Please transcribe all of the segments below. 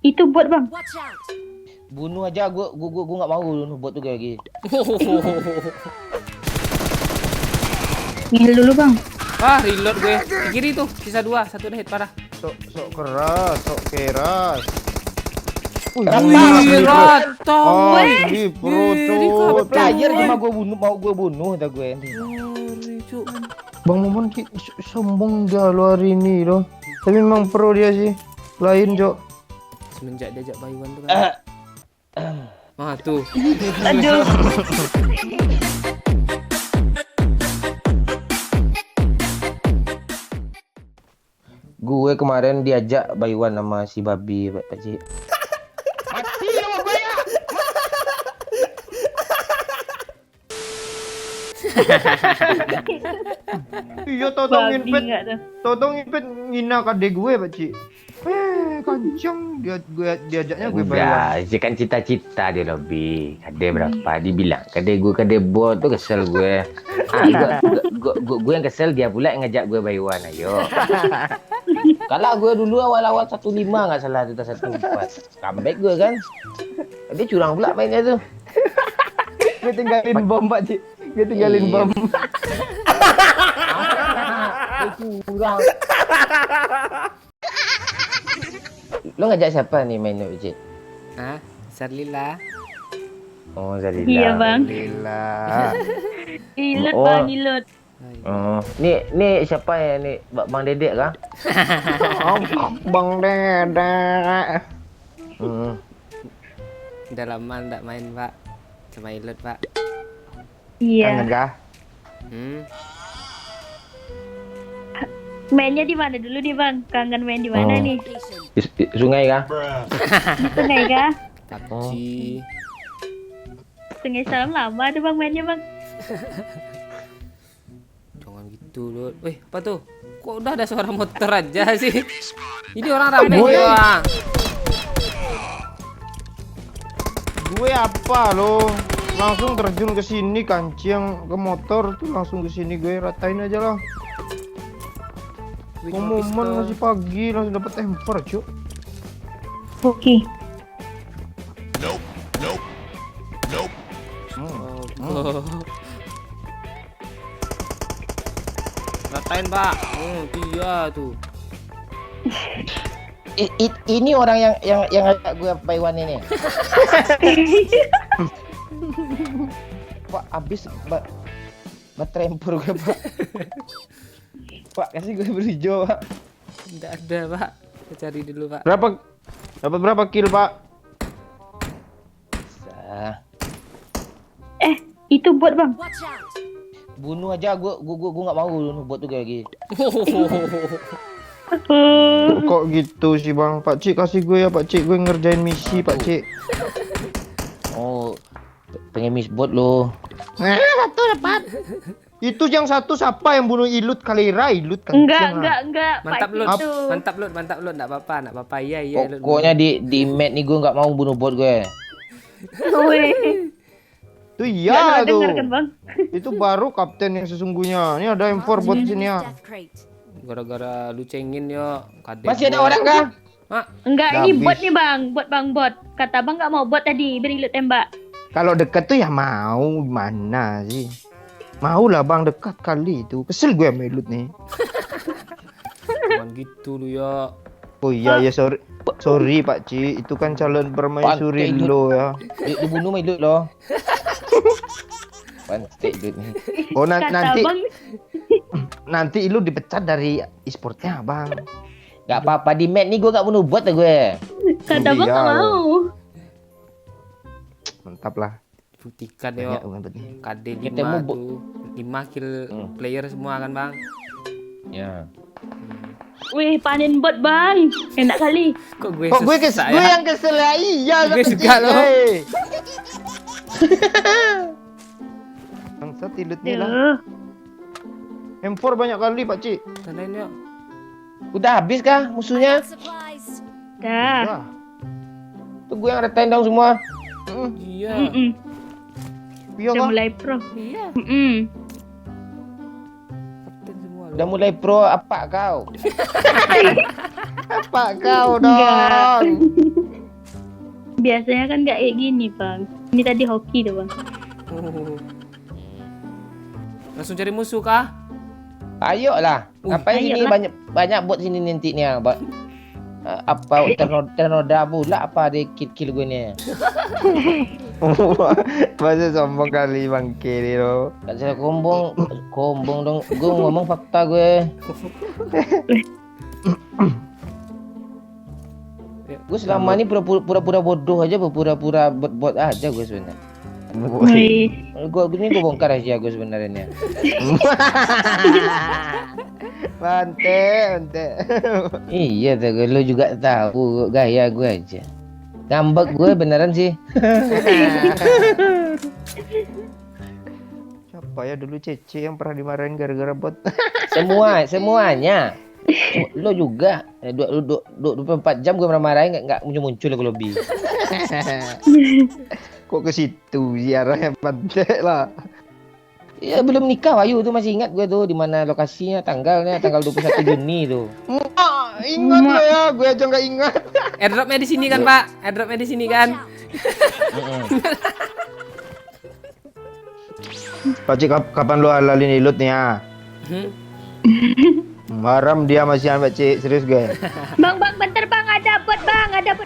Itu bot bang. Bunuh aja, gua nggak mau bunuh bot tuh lagi. Ngehil dulu bang. Wah, reload gue. Di kiri tuh, sisa 2, satu udah hit parah. Sok keras, sok keras. Wih, rata. Oh, Weh. ini pro Ini cut. Player cuma gua bunuh dah gue. Bang Momon sombong dia lo hari ini loh. Tapi memang pro dia sih. Lain, Cok. Semenjak diajak Baywan tuh kan. Ah, tuh. Aduh. Gue kemarin diajak Baywan sama si babi, Pak Cik. Mati sama gue ya. Iya, totong Babi impet. nggak tuh? Totong impet ngina kade gue, Pak Cik. Kancang gue diajaknya gue bayar. Udah, sih kan cita-cita dia lebih. Kade berapa? Dibilang kade bot tuh kesel gue. Gue yang kesel, dia pula yang ngajak gue Baywan. Ayo. Kalau gue dulu awal-awal 15 nggak salah, kita 14. Comeback gue kan. Dia curang pula mainnya tuh. Gue tinggalin bom, Pak Cik. Gue tinggalin bom. Dia curang. Lo ngajak siapa nih main Pak Cik? Hah? Sarlila. Oh, Zalila. Iya bang. Alhamdulillah. Ilut Oh. bang, ilut. Oh, nih siapa ya nih? Bang Dedek kah? Bang Dedek. Udah lama enggak main, Pak. Sama Ilut, Pak. Iya. Kangen kah? Mainnya di mana dulu nih bang? Kangen main di mana nih? Di sungai kah? Di sungai kah? PUBG. Sungai Salam lama tuh bang mainnya bang. Jangan gitu, Lut. Wih, apa tuh? Kok udah ada suara motor aja sih? Ini orang rame ya. Gue apa lo? Langsung terjun ke sini, kancing ke motor tuh langsung ke sini, gue ratain aja lah. Momen masih pagi langsung dapat temper, Cuk. Oke. Oh. Ratain, Pak. Dia tuh. Ini orang yang ngajak gue Baywan ini. Pak, habis baterempur gue, Pak. Pak, kasih gue berhijau, Pak. Enggak ada, Pak. Kita cari dulu, Pak. Dapat berapa kill, Pak? Itu bot bang. Bunuh aja, gue nggak mau bunuh bot tuh lagi. Kok gitu sih, Bang? Pak Cik kasih gue ya, Pak Cik. Gue ngerjain misi, Pak Cik. Oh, pengen miss bot lo. Satu dapat. Itu yang satu siapa yang bunuh Ilut Kalira? Ilut kan? Enggak. Mantap, Pak Lut. itu. Mantap, Lut. Enggak apa-apa. Iya, Lut. Pokoknya di match nih gue nggak mau bunuh bot gue. Wih. Itu iya Nggak tuh. dengar kan bang? Itu baru kapten yang sesungguhnya. Ini ada M4 bot sini ya. Gara-gara lu cengin yo. Masih ada orang kah? Hah? Enggak, Udah ini habis. bot nih bang. Bot. Kata bang nggak mau bot tadi. Beri ilut tembak. Kalau dekat tuh ya mau, gimana sih? Mau lah Bang, dekat kali itu. Kesel gue sama Ilut nih. Jangan gitu lu ya. Oh iya ya, sorry Pak Ci, itu kan calon permaisuri Pantai lo ya. Dibunuh sama Ilut lo. Pantai Ilut nih. Oh Kata bang. nanti Ilut dipecat dari e-sportnya Bang. Gak apa-apa, di match nih gue gak bunuh bot gue. Kata bang Iya. nggak mau. Mantap lah. Buktikan Banyak yo. banget nih. KD Ketemu 5 tuh. 5 kill player semua kan, Bang? Ya. Wih, panen bot bang. Enak kali. Kok gue Kok gue susah gue ya? yang kesel ya? Iya, Gue kata juga Ci, loh. hey. Bangsat Ilutnya lah. Duh. M4 banyak kali Pak Ci. Tandain yuk. Udah habis kah musuhnya? Dah. Wah. Tuh gue yang retain dong semua. Iya. Iya Udah kah? mulai pro. Iya. Kapten semua lu. Udah mulai pro apa kau? Apa kau dong? Biasanya kan nggak kayak gini, Bang. Ini tadi hoki tuh, Bang. Oh. Langsung cari musuh kah? Ayolah. Ngapain sini ayolah. banyak bot sini nanti nih, Bang. Apa ternoda pula apa ada kill gue nih. Masa sombong kali bangke ni lo. Kan saya kombong dong. Gue ngomong fakta gue. Gue selama ini pura-pura bodoh aja, pura-pura bot aja gue sebenarnya. Wih. Gue bongkar aja gue sebenarnya. Mante. Iya tuh, lo juga tahu gaya gue aja. Ngambek gue beneran sih. Siapa ya dulu Cece yang pernah dimarahin gara-gara bot? Semuanya. Lo juga. 24 jam gue marah-marahin nggak muncul ke lobby. Kok ke situ ziarahnya Mante lah. Ya belum nikah Wayu tuh masih ingat gue tuh di mana lokasinya, tanggal 21 Juni tuh. Ingat lo ya, gue aja nggak ingat. Airdropnya di sini kan, Pak? Airdropnya di sini kan? Pakcik kapan lo halalin ilut nih ya? Haram dia masih Pakcik, serius gue. Bang, bentar Bang, ada bot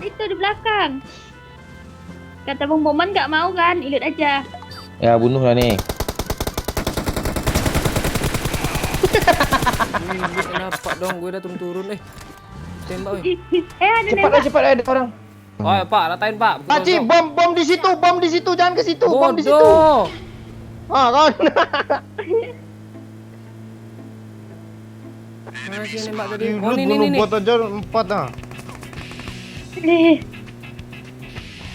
itu di belakang. Kata Bang Moman nggak mau kan, ilut aja. Ya bunuh lah nih. Wih, kenapa dong? Gue udah turun. Tembak, weh. Ada Cepat ada orang. Oh, ya, Pak, ratain, Pak. Pakcik, bom di situ, jangan ke situ, bom di situ. Bodoh. Ah kan. Mana sih nembak tadi? Ilut Oh, bunuh ini. bot aja 4 ah.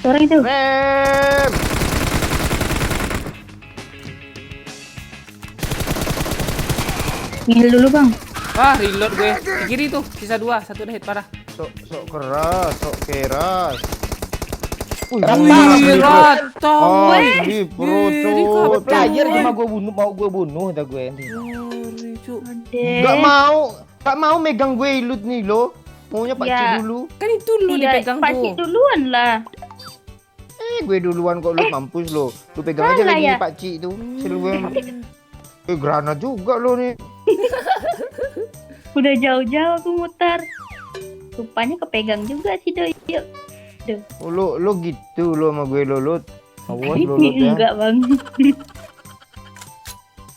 Orang itu. Rem. Ngil dulu Bang. Ah, reload gue. Di kiri tuh, sisa 2, satu udah hit parah. Sok keras, sok keras. Wih, rata. Oh, weh. ini pro Ini cowok. kabel. Player cuma gue bunuh kata gue. Ngeri, Cuk. Gak mau megang gue ilut nih lo. Maunya Pakcik Ya. dulu. Kan itu lu dipegang Pakcik tuh. duluan lah. Gue duluan kok lu mampus lo. Lu pegang aja salah lagi ya? Pakcik tuh. Siluan. Granat juga lo nih. Udah jauh-jauh aku muter. Rupanya kepegang juga sih Doy. Yuk. Oh, lo gitu lo sama gue lo. Awas lo ya. Enggak Bang.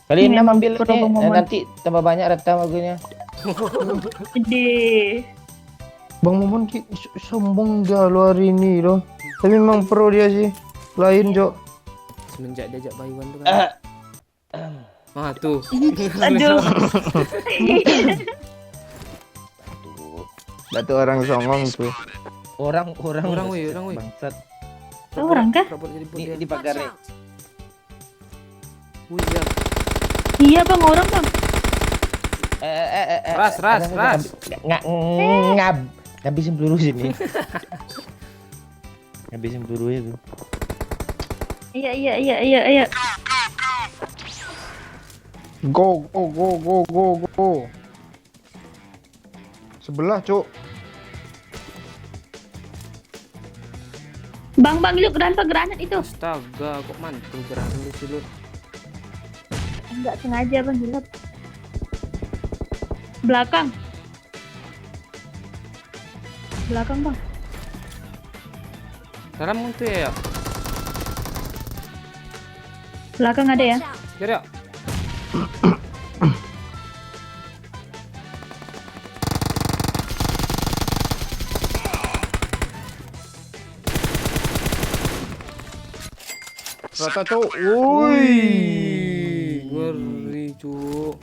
Kalian Memang ambil pro nih, Bang Moman. nanti tambah banyak rata sama gue nya. Gede. Bang Momon sombong dia lo hari ini lo. Tapi memang pro dia sih. Lain Jok. Semenjak diajak Bayuan tuh kan. Ah, tuh. Aduh. Batu orang songong tuh. Orang weh. bangsat Orang kah? Robot jadi bot di, dia. di pagar nih. Wujud. Iya Bang, orang Bang. Ras. Ngabisin peluru sini. Ngabisin peluru itu. Iya. Go. Sebelah, Cuk. Bang, yuk granat itu. Astaga, kok mantul gerakan lu sih lu. Enggak sengaja Bang, gila. Belakang Bang. Dalam itu ya. Belakang ada ya. Cari ya. Rata, Cuk. Woi. Ngeri, Cuk.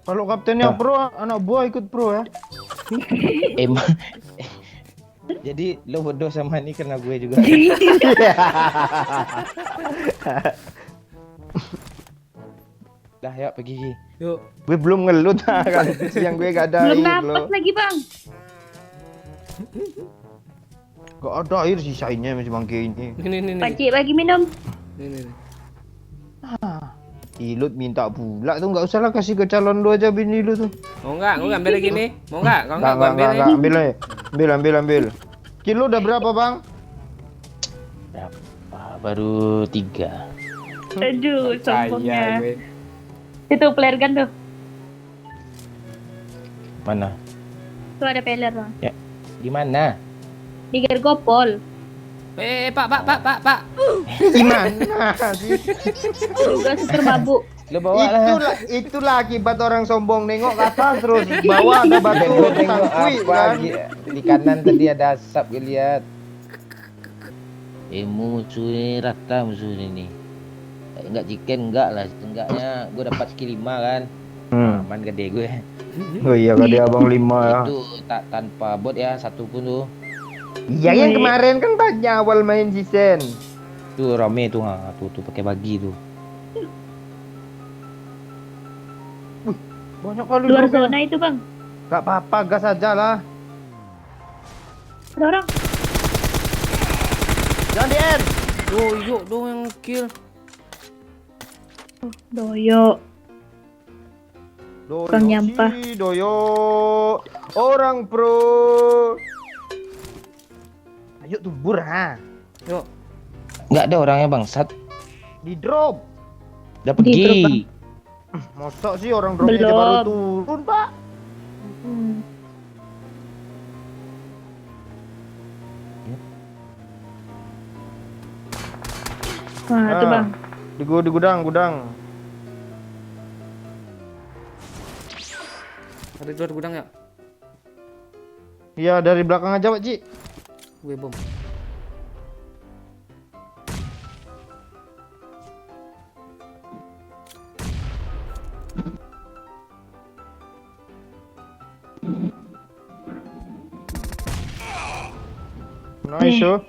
Kalau kaptennya pro, anak buah ikut pro ya. Emang. Jadi lo bodoh sama ini karena gue juga. Dah yuk pergi. Yuk. Gue belum ngelut kan. Siang gue gak ada Belum air napas lo. lagi Bang. Gak ada air sisanya masih bangke ini. Nih. Pakcik bagi minum. Nih. Ilut minta pula tuh, nggak usah lah kasih ke calon lu aja bini lu tuh. Mau enggak? Gue ambil lagi nih. Mau enggak? Kalau enggak, gue ambil Enggak, nih. ambil aja. Ambil. Kill lu udah berapa, Bang? Berapa? Baru 3. Aduh, Percaya sombongnya. gue. Itu player gun tuh. Mana? Tuh ada player bang. Ya. Di mana? Di Gergopol. Pak. Gimana sih? Juga suster mabuk. Lu bawa lah. Itulah akibat orang sombong nengok ke atas terus bawah ada batu Gue tengok tangkui apa kan. di kanan tadi ada asap gue lihat. Musuh ini rata musuh ini. Enggak chicken enggak lah, setengahnya gue dapat skill 5 kan. Aman gede gue. Oh iya kali abang 5 ya. Itu tak tanpa bot ya, satu pun tuh. Iya yang kemarin kan banyak awal main season. Tuh rame tuh, tuh pakai bagi tuh. Banyak kali Luar bro. zona itu bang. Gak apa-apa, gas aja lah. Ada orang. Jangan di end. Doyo dong yang kill. Oh, doyo. Tukang nyampah. Doyo. Orang pro. Ayo tubur ha. Yuk. Enggak ada orangnya bangsat. Di drop. Udah Di drop, pergi. Bang. Masa sih orang dropnya aja baru turun, Pak? Hmm. Wah, itu bang. Di gudang. Ada di luar gudang ya? Iya, dari belakang aja, Pak Ci. Gue bom. Nice, oh.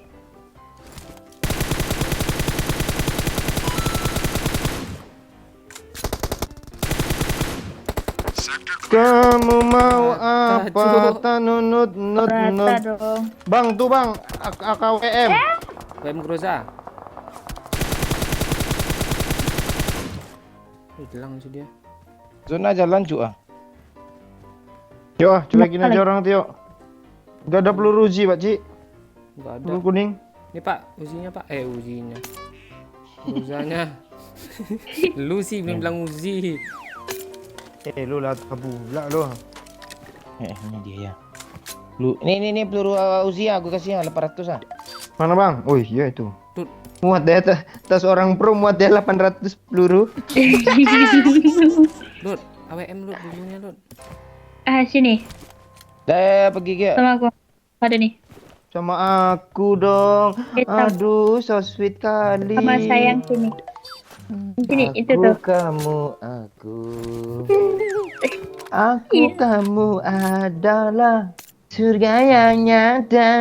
Kamu mau apa? Tanunut nut Rata nut. dong. Bang tuh bang, AKWM. WM Groza. Hilang sih dia. Zona jalan cuy. Yo, cuekin aja orang tuh. Gak ada peluru Uzi, Pak Ci. Enggak ada. Peluru kuning. Ini Pak, uzinya Pak. Uzinya. Grozanya. Lu sih belum bilang Uzi. Lu lah kabulak lu. Ini dia ya. Lu ini peluru Uzi aku kasih 800 ah. Mana bang? Oh iya itu. Tuh. Muat deh tas orang pro muat deh 800 peluru. Lut, AWM Lut, dulunya Lut. Ah, sini. Dah pergi ke. Sama aku. Ada nih. Sama aku dong. Hitam. Aduh, so sweet kali. Sama sayang sini. Sini, itu Aku, tuh. kamu, aku kamu adalah surga yang nyata.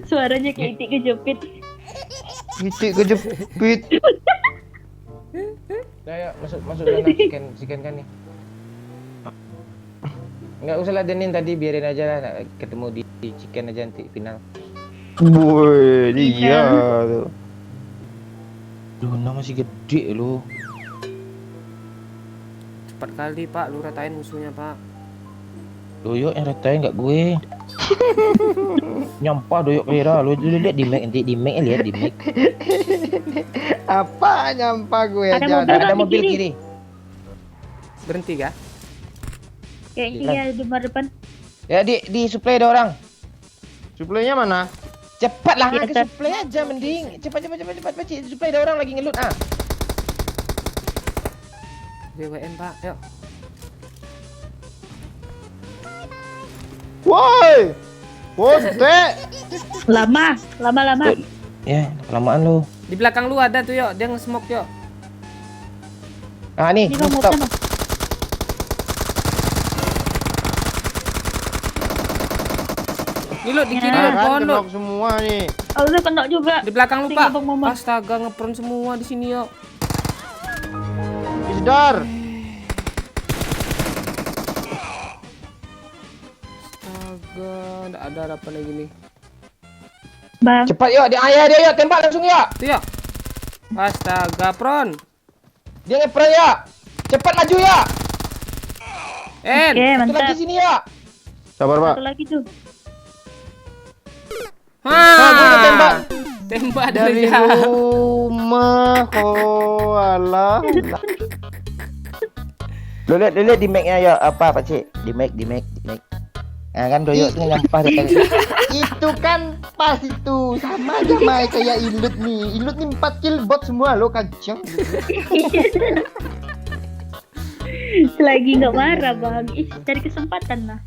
Suaranya kayak itik kejepit. Titik kejepit. Dah ya, masuk sana sikan kan nih. Enggak usah ladenin tadi, biarin aja lah, ketemu di chicken aja nanti final. Woi, dia tuh. Dona masih gede lo. Cepat kali Pak, lu ratain musuhnya Pak. Doyok yang ratain enggak gue. Nyampah doyok kira lu lihat di mic, nanti di mic lihat di mic. Apa nyampah gue Ada aja. mobil. Ada di mobil kiri. kiri. Berhenti kah? Kayak iya di depan depan. Ya di supply ada orang. Suplainya mana? Cepat lah Iya, ke Tat. supply aja mending. Cepat Pak. Supply ada orang lagi ngelut ah. WM Pak, yuk. Woi. Wote. Lama. Ya, kelamaan lu. Di belakang lu ada tuh yuk, dia nge-smoke yuk. Ah nih, Ini kamu stop. sana. Ini lu di kiri Ya. lu, Kan pohon lu. kenok semua nih. Oh, udah kena juga. Di belakang lu Tinggal Pak. Bang Maman. Astaga, ngepron semua di sini yuk. Isdar. Astaga, nggak ada harapan lagi nih. Bang. Cepat yuk, dia yuk, tembak langsung yuk. Tuh yuk. Astaga, Pron. Dia ngeprank yuk. Cepat maju yuk. En. Oke, Satu mantap. lagi sini yuk. Sabar Pak. Satu lagi tuh. Gue udah tembak Tembak dari dari jauh. rumah. Oh alah. Lo lihat di mic-nya ya apa Cik? Di mic. Ah kan doyok tuh nyampah depan. Itu kan pas itu sama aja Mai kayak Ilut nih 4 kill bot semua lo kacang. Selagi nggak marah bang, cari kesempatan lah.